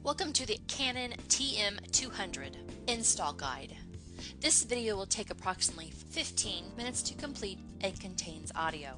Welcome to the Canon TM200 install guide. This video will take approximately 15 minutes to complete and contains audio.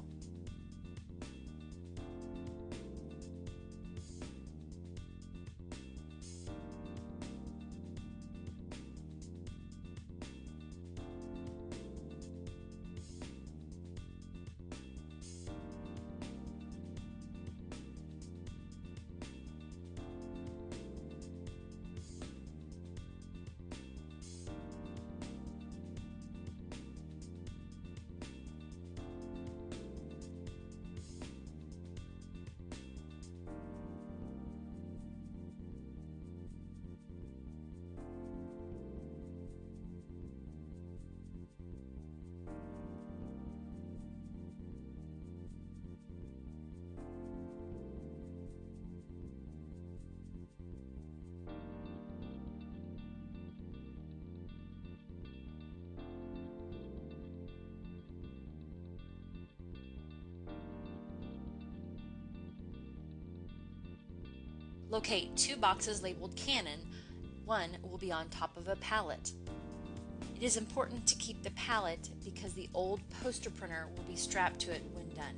Locate two boxes labeled Canon. One will be on top of a pallet. It is important to keep the pallet because the old poster printer will be strapped to it when done.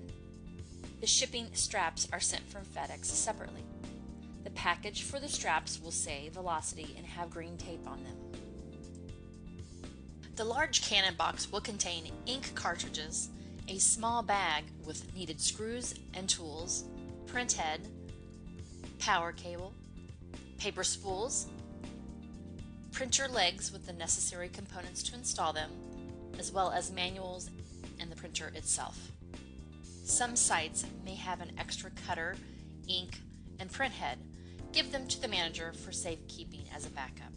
The shipping straps are sent from FedEx separately. The package for the straps will say Velocity and have green tape on them. The large Canon box will contain ink cartridges, a small bag with needed screws and tools, print head, power cable, paper spools, printer legs with the necessary components to install them, as well as manuals and the printer itself. Some sites may have an extra cutter, ink, and print head. Give them to the manager for safekeeping as a backup.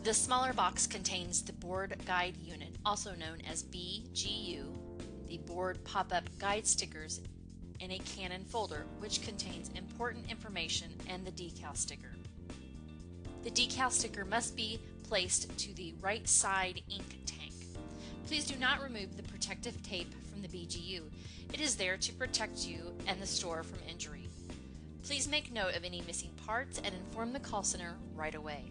The smaller box contains the board guide unit, also known as BGU, the board pop-up guide stickers, in a Canon folder which contains important information and the decal sticker. The decal sticker must be placed to the right side ink tank. Please do not remove the protective tape from the BGU. It is there to protect you and the store from injury. Please make note of any missing parts and inform the call center right away.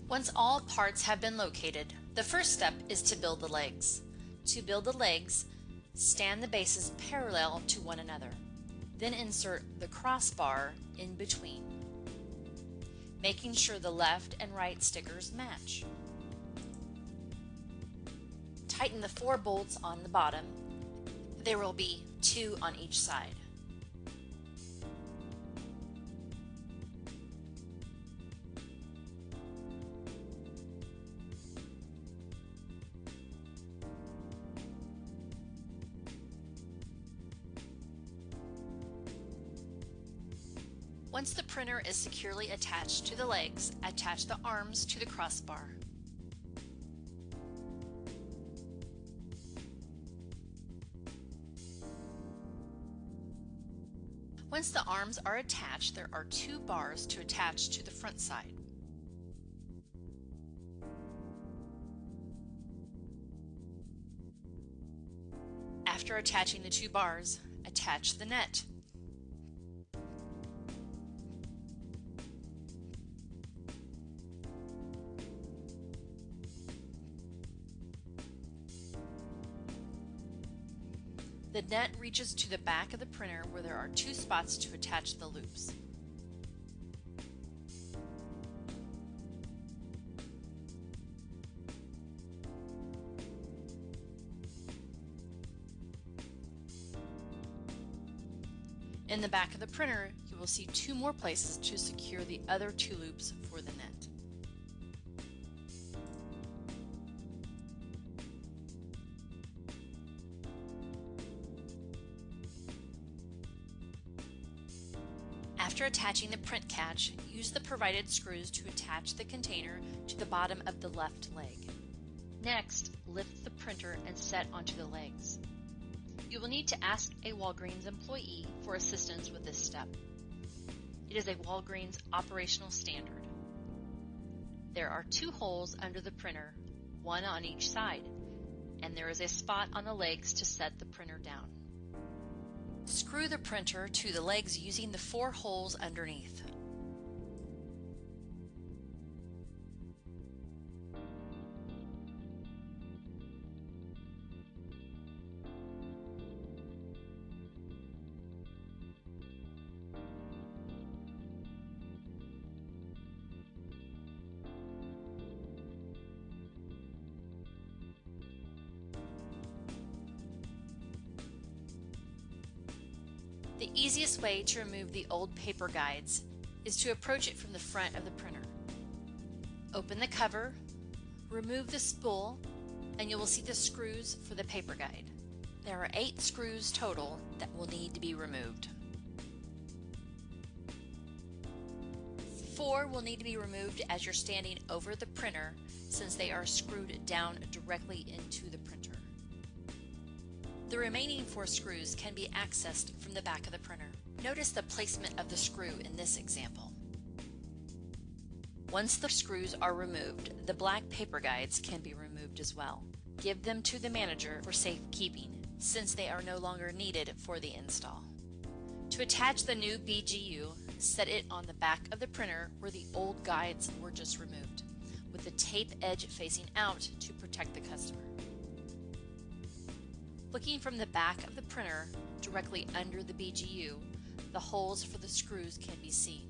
Once all parts have been located, the first step is to build the legs. To build the legs, stand the bases parallel to one another. Then insert the crossbar in between, making sure the left and right stickers match. Tighten the 4 bolts on the bottom. There will be 2 on each side. Once the printer is securely attached to the legs, attach the arms to the crossbar. Once the arms are attached, there are 2 bars to attach to the front side. After attaching the 2 bars, attach the net. The net reaches to the back of the printer where there are 2 spots to attach the loops. In the back of the printer, you will see 2 more places to secure the other 2 loops for the net. After attaching the print catch, use the provided screws to attach the container to the bottom of the left leg. Next, lift the printer and set onto the legs. You will need to ask a Walgreens employee for assistance with this step. It is a Walgreens operational standard. There are 2 holes under the printer, one on each side. and there is a spot on the legs to set the printer down. Screw the printer to the legs using the 4 holes underneath. The easiest way to remove the old paper guides is to approach it from the front of the printer. Open the cover, remove the spool, and you will see the screws for the paper guide. There are 8 screws total that will need to be removed. 4 will need to be removed as you're standing over the printer since they are screwed down directly into the printer. The remaining 4 screws can be accessed from the back of the printer. Notice the placement of the screw in this example. Once the screws are removed, the black paper guides can be removed as well. Give them to the manager for safekeeping, since they are no longer needed for the install. To attach the new BGU, set it on the back of the printer where the old guides were just removed, with the tape edge facing out to protect the customer. Looking from the back of the printer, directly under the BGU, the holes for the screws can be seen.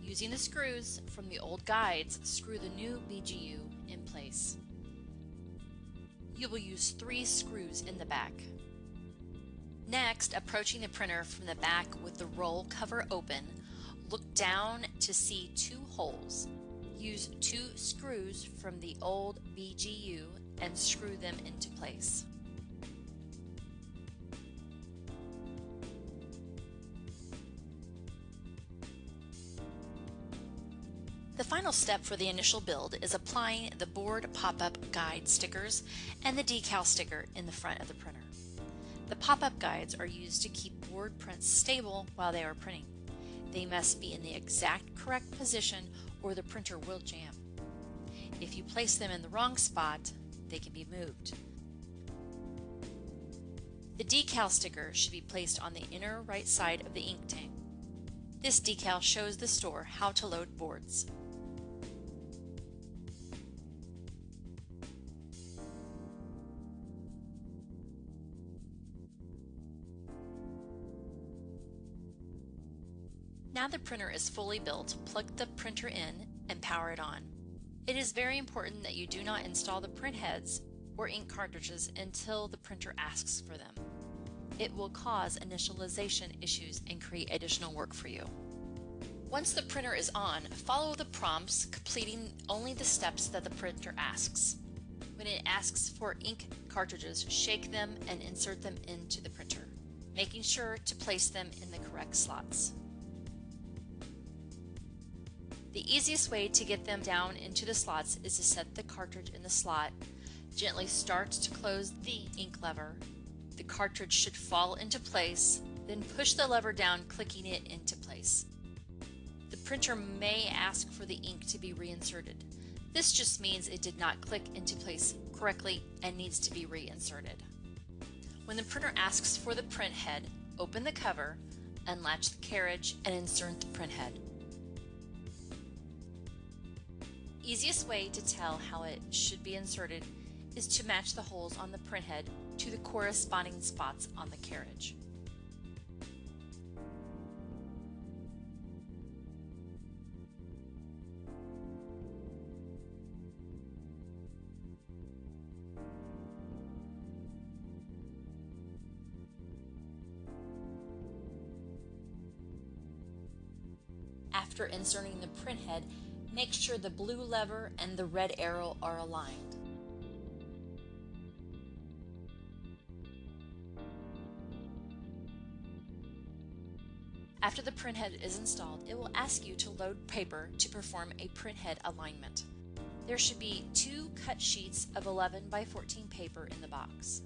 Using the screws from the old guides, screw the new BGU in place. You will use 3 screws in the back. Next, approaching the printer from the back with the roll cover open, look down to see 2 holes. Use 2 screws from the old BGU and screw them into place. The final step for the initial build is applying the board pop-up guide stickers and the decal sticker in the front of the printer. The pop-up guides are used to keep board prints stable while they are printing. They must be in the exact correct position or the printer will jam. If you place them in the wrong spot, they can be moved. The decal sticker should be placed on the inner right side of the ink tank. This decal shows the store how to load boards. Now the printer is fully built, plug the printer in and power it on. It is very important that you do not install the print heads or ink cartridges until the printer asks for them. It will cause initialization issues and create additional work for you. Once the printer is on, follow the prompts, completing only the steps that the printer asks. When it asks for ink cartridges, shake them and insert them into the printer, making sure to place them in the correct slots. The easiest way to get them down into the slots is to set the cartridge in the slot, gently start to close the ink lever. The cartridge should fall into place, then push the lever down, clicking it into place. The printer may ask for the ink to be reinserted. This just means it did not click into place correctly and needs to be reinserted. When the printer asks for the print head, open the cover, unlatch the carriage, and insert the print head. Easiest way to tell how it should be inserted is to match the holes on the print head to the corresponding spots on the carriage. After inserting the print head, make sure the blue lever and the red arrow are aligned. After the printhead is installed, it will ask you to load paper to perform a printhead alignment. There should be 2 cut sheets of 11 by 14 paper in the box.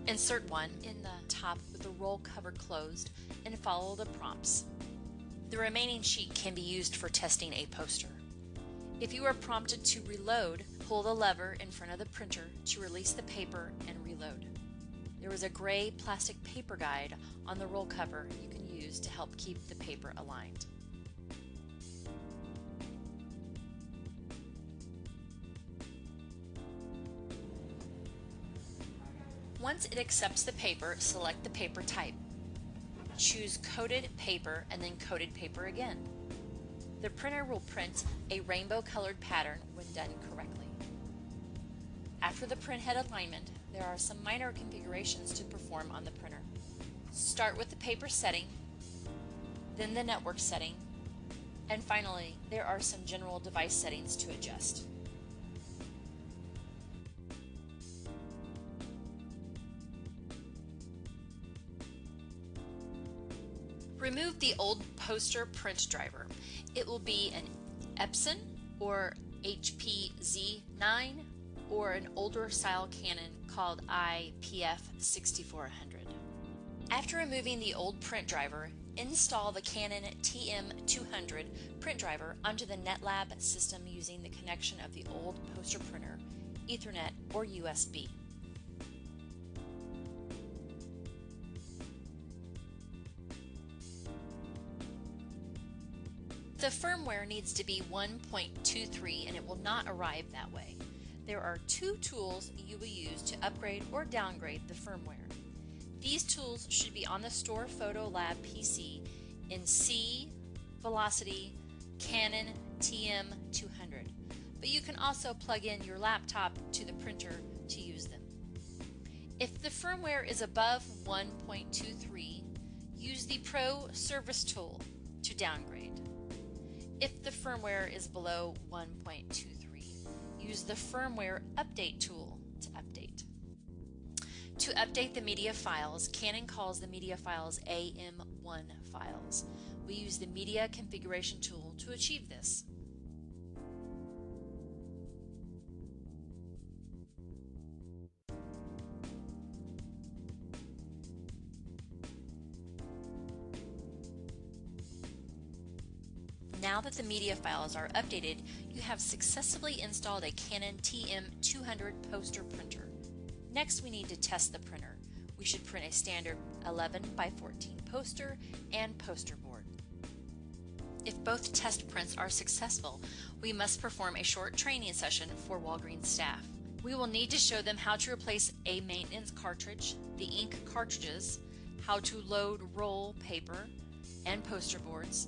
Insert one in the top with the roll cover closed and follow the prompts. The remaining sheet can be used for testing a poster. If you are prompted to reload, pull the lever in front of the printer to release the paper and reload. There is a gray plastic paper guide on the roll cover you can use to help keep the paper aligned. Once it accepts the paper, select the paper type. Choose coated paper and then coated paper again. The printer will print a rainbow colored pattern when done correctly. After the print head alignment, there are some minor configurations to perform on the printer. Start with the paper setting, then the network setting, and finally there are some general device settings to adjust. Remove the old poster print driver. It will be an Epson or HP Z9 or an older style Canon called IPF 6400. After removing the old print driver, install the Canon TM200 print driver onto the NetLab system using the connection of the old poster printer, Ethernet, or USB. The firmware needs to be 1.23 and it will not arrive that way. There are two tools you will use to upgrade or downgrade the firmware. These tools should be on the Store Photo Lab PC in C, Velocity, Canon TM200, but you can also plug in your laptop to the printer to use them. If the firmware is above 1.23, use the Pro Service tool to downgrade. If the firmware is below 1.23, use the Firmware Update tool to update. To update the media files, Canon calls the media files AM1 files. We use the Media Configuration tool to achieve this. Now that the media files are updated, you have successfully installed a Canon TM200 poster printer. Next, we need to test the printer. We should print a standard 11 by 14 poster and poster board. If both test prints are successful, we must perform a short training session for Walgreens staff. We will need to show them how to replace a maintenance cartridge, the ink cartridges, how to load roll paper and poster boards,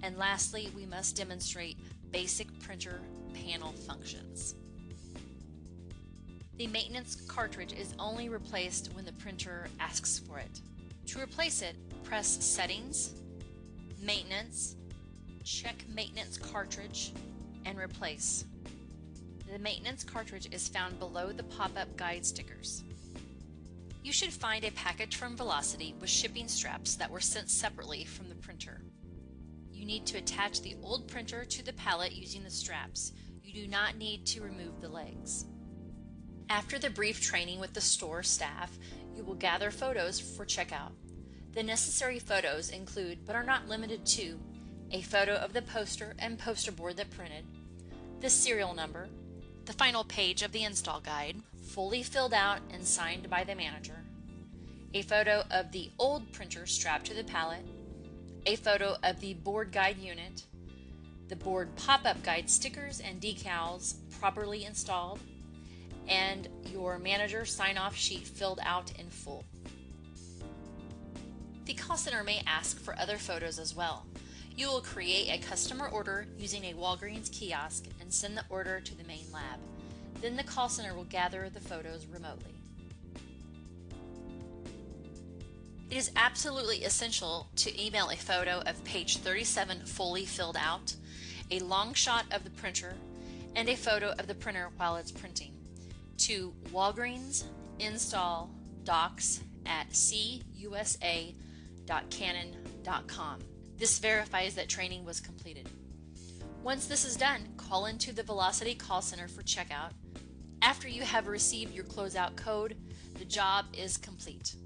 and lastly, we must demonstrate basic printer panel functions. The maintenance cartridge is only replaced when the printer asks for it. To replace it, press Settings, Maintenance, check Maintenance Cartridge, and Replace. The maintenance cartridge is found below the pop-up guide stickers. You should find a package from Velocity with shipping straps that were sent separately from the printer. You need to attach the old printer to the pallet using the straps. You do not need to remove the legs. After the brief training with the store staff, you will gather photos for checkout. The necessary photos include, but are not limited to, a photo of the poster and poster board that printed, the serial number, the final page of the install guide, fully filled out and signed by the manager, a photo of the old printer strapped to the pallet, a photo of the board guide unit, the board pop-up guide stickers and decals properly installed, and your manager sign-off sheet filled out in full. The call center may ask for other photos as well. You will create a customer order using a Walgreens kiosk and send the order to the main lab. Then the call center will gather the photos remotely. It is absolutely essential to email a photo of page 37 fully filled out, a long shot of the printer, and a photo of the printer while it's printing to walgreens.docs@cusa.canon.com. This verifies that training was completed. Once this is done, call into the Velocity call center for checkout. After you have received your closeout code, the job is complete.